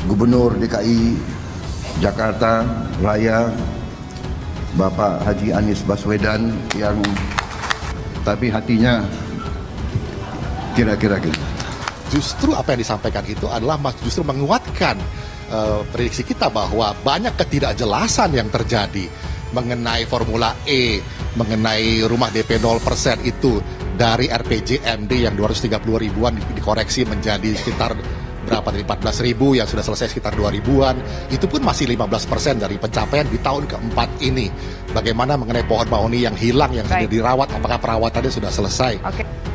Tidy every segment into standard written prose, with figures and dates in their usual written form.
Gubernur DKI Jakarta Raya Bapak Haji Anies Baswedan yang tapi hatinya kira-kira gitu. Justru apa yang disampaikan itu adalah justru menguatkan prediksi kita bahwa banyak ketidakjelasan yang terjadi mengenai Formula E, mengenai rumah DP 0% itu dari RPJMD yang 230 ribuan dikoreksi menjadi sekitar berapa dari 14 ribu yang sudah selesai sekitar 2 ribuan, itu pun masih 15% dari pencapaian di tahun keempat ini. Bagaimana mengenai pohon mahoni yang hilang, yang sudah dirawat, apakah perawatannya sudah selesai?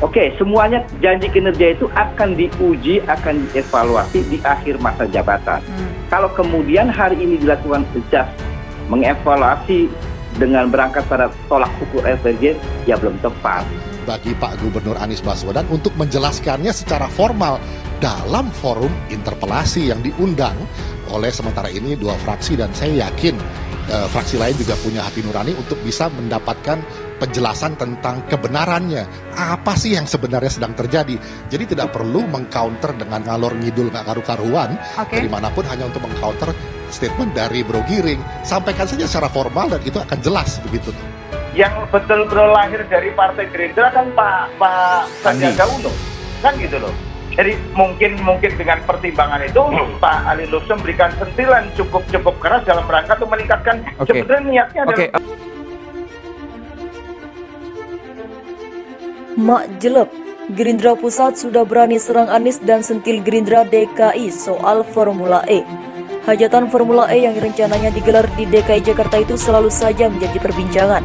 Oke, semuanya janji kinerja itu akan diuji, akan dievaluasi di akhir masa jabatan. Kalau kemudian hari ini dilakukan adjust, mengevaluasi dengan berangkat pada tolak ukur RPJ, ya belum tepat. Bagi Pak Gubernur Anies Baswedan untuk menjelaskannya secara formal dalam forum interpelasi yang diundang oleh sementara ini 2 fraksi, dan saya yakin fraksi lain juga punya hati nurani untuk bisa mendapatkan penjelasan tentang kebenarannya. Apa sih yang sebenarnya sedang terjadi? Jadi tidak perlu mengcounter dengan ngalor ngidul nggak karu-karuan dari manapun hanya untuk mengcounter statement dari Bro Giring. Sampaikan saja secara formal dan itu akan jelas begitu. Yang betul-betul lahir dari Partai Gerindra kan Pak Sandiaga Uno, kan gitu loh. Jadi mungkin dengan pertimbangan itu Pak Ali Lufsen memberikan sentilan cukup keras dalam rangka untuk meningkatkan sebenarnya niatnya adalah Mak jelek, Gerindra Pusat sudah berani serang Anies dan sentil Gerindra DKI soal Formula E. Hajatan Formula E yang rencananya digelar di DKI Jakarta itu selalu saja menjadi perbincangan.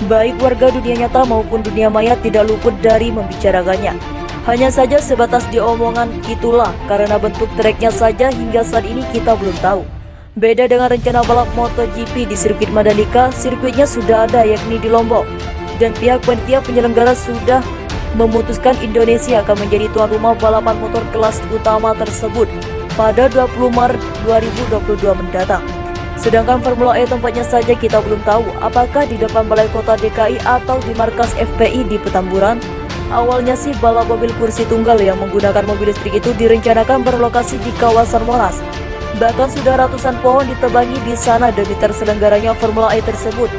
Baik warga dunia nyata maupun dunia maya tidak luput dari membicarakannya. Hanya saja sebatas diomongan itulah, karena bentuk treknya saja hingga saat ini kita belum tahu. Beda dengan rencana balap MotoGP di sirkuit Mandalika, sirkuitnya sudah ada yakni di Lombok. Dan pihak panitia penyelenggara sudah memutuskan Indonesia akan menjadi tuan rumah balapan motor kelas utama tersebut pada 20 Maret 2022 mendatang. Sedangkan Formula E tempatnya saja kita belum tahu apakah di depan Balai Kota DKI atau di markas FPI di Petamburan. Awalnya sih balap mobil kursi tunggal yang menggunakan mobil listrik itu direncanakan berlokasi di kawasan Monas. Bahkan sudah ratusan pohon ditebangi di sana demi terselenggaranya Formula E tersebut.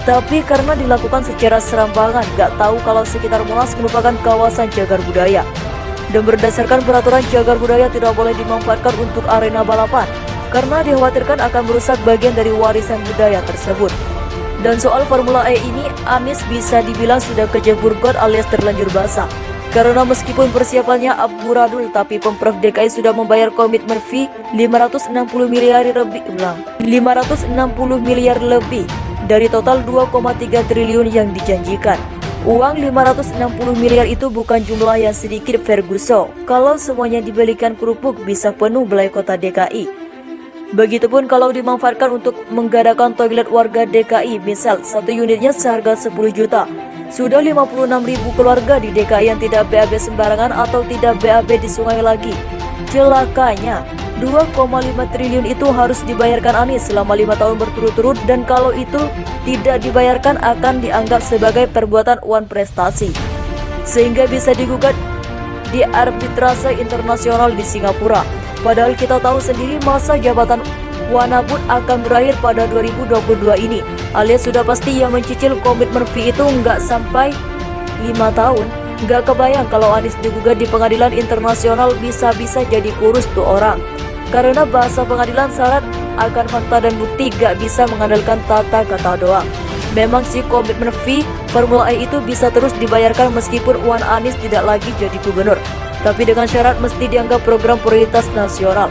Tapi karena dilakukan secara serampangan, gak tahu kalau sekitar Monas merupakan kawasan cagar budaya. Dan berdasarkan peraturan cagar budaya tidak boleh dimanfaatkan untuk arena balapan, karena dikhawatirkan akan merusak bagian dari warisan budaya tersebut. Dan soal Formula E ini, Anies bisa dibilang sudah kejebur got alias terlanjur basah. Karena meskipun persiapannya amburadul, tapi Pemprov DKI sudah membayar komitmen fee 560 miliar lebih dari total 2,3 triliun yang dijanjikan. Uang 560 miliar itu bukan jumlah yang sedikit, Ferguson. Kalau semuanya dibelikan kerupuk bisa penuh Balai Kota DKI. Begitupun kalau dimanfaatkan untuk menggadaikan toilet warga DKI, misal satu unitnya seharga 10 juta. Sudah 56 ribu keluarga di DKI yang tidak BAB sembarangan atau tidak BAB di sungai lagi. Celakanya, 2,5 triliun itu harus dibayarkan Anies selama 5 tahun berturut-turut, dan kalau itu tidak dibayarkan akan dianggap sebagai perbuatan uang prestasi. Sehingga bisa digugat di arbitrase internasional di Singapura. Padahal kita tahu sendiri masa jabatan Wanabut akan berakhir pada 2022 ini, alias sudah pasti yang mencicil komitmen fee itu nggak sampai 5 tahun. Nggak kebayang kalau Anies digugat di pengadilan internasional bisa-bisa jadi kurus tuh orang. Karena bahasa pengadilan syarat akan fakta dan bukti, gak bisa mengandalkan tata kata doang. Memang sih komitmen fee Formula E itu bisa terus dibayarkan meskipun Wan Anies tidak lagi jadi gubernur, tapi dengan syarat mesti dianggap program prioritas nasional.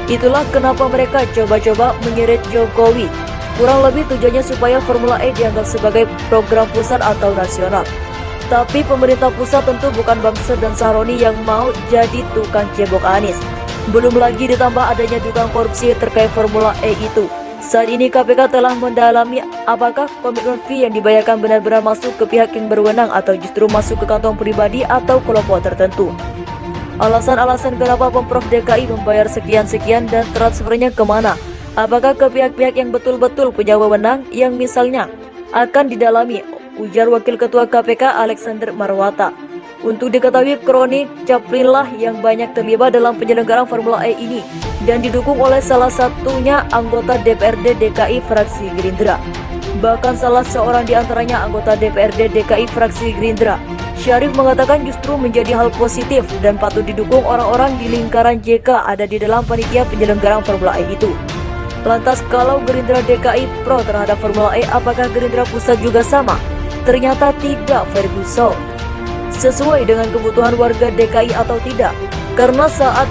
Itulah kenapa mereka coba-coba menyeret Jokowi. Kurang lebih tujuannya supaya Formula E dianggap sebagai program pusat atau nasional. Tapi pemerintah pusat tentu bukan Bamsud dan Sahroni yang mau jadi tukang cebok Anies. Belum lagi ditambah adanya dugaan korupsi terkait Formula E itu. Saat ini KPK telah mendalami apakah komitmen fee yang dibayarkan benar-benar masuk ke pihak yang berwenang atau justru masuk ke kantong pribadi atau kelompok tertentu. Alasan-alasan kenapa Pemprov DKI membayar sekian-sekian dan transfernya kemana? Apakah ke pihak-pihak yang betul-betul punya wewenang yang misalnya akan didalami, ujar Wakil Ketua KPK Alexander Marwata. Untuk diketahui kronik Caplinlah yang banyak terlibat dalam penyelenggaraan Formula E ini dan didukung oleh salah satunya anggota DPRD DKI fraksi Gerindra. Bahkan salah seorang di antaranya anggota DPRD DKI fraksi Gerindra, Syarif, mengatakan justru menjadi hal positif dan patut didukung orang-orang di lingkaran JK ada di dalam panitia penyelenggaraan Formula E itu. Lantas kalau Gerindra DKI pro terhadap Formula E, apakah Gerindra pusat juga sama? Ternyata tidak, Ferguson. Sesuai dengan kebutuhan warga DKI atau tidak? Karena saat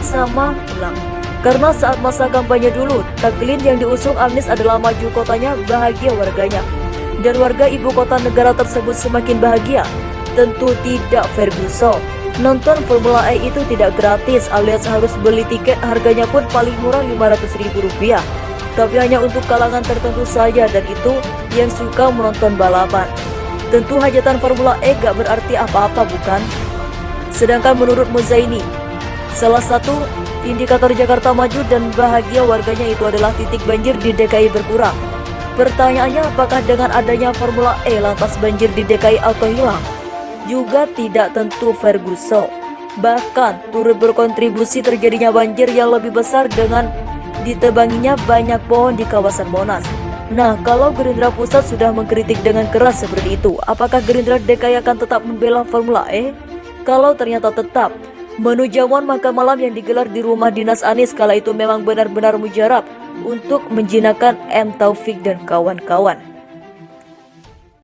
masa kampanye dulu, tagline yang diusung Anies adalah maju kotanya, bahagia warganya. Dan warga ibu kota negara tersebut semakin bahagia. Tentu tidak, Ferguson. Nonton Formula E itu tidak gratis, alias harus beli tiket, harganya pun paling murah Rp500.000. Tapi hanya untuk kalangan tertentu saja, dan itu yang suka menonton balapan. Tentu hajatan Formula E gak berarti apa-apa, bukan? Sedangkan menurut Muzaini, salah satu indikator Jakarta maju dan bahagia warganya itu adalah titik banjir di DKI berkurang. Pertanyaannya, apakah dengan adanya Formula E lantas banjir di DKI atau hilang? Juga tidak tentu, Ferguson. Bahkan turut berkontribusi terjadinya banjir yang lebih besar dengan ditebanginya banyak pohon di kawasan Monas. Nah, kalau Gerindra pusat sudah mengkritik dengan keras seperti itu, apakah Gerindra DKI akan tetap membela Formula E? Kalau ternyata tetap, menu jamuan makan malam yang digelar di rumah dinas Anies kala itu memang benar-benar mujarab untuk menjinakkan M. Taufik dan kawan-kawan.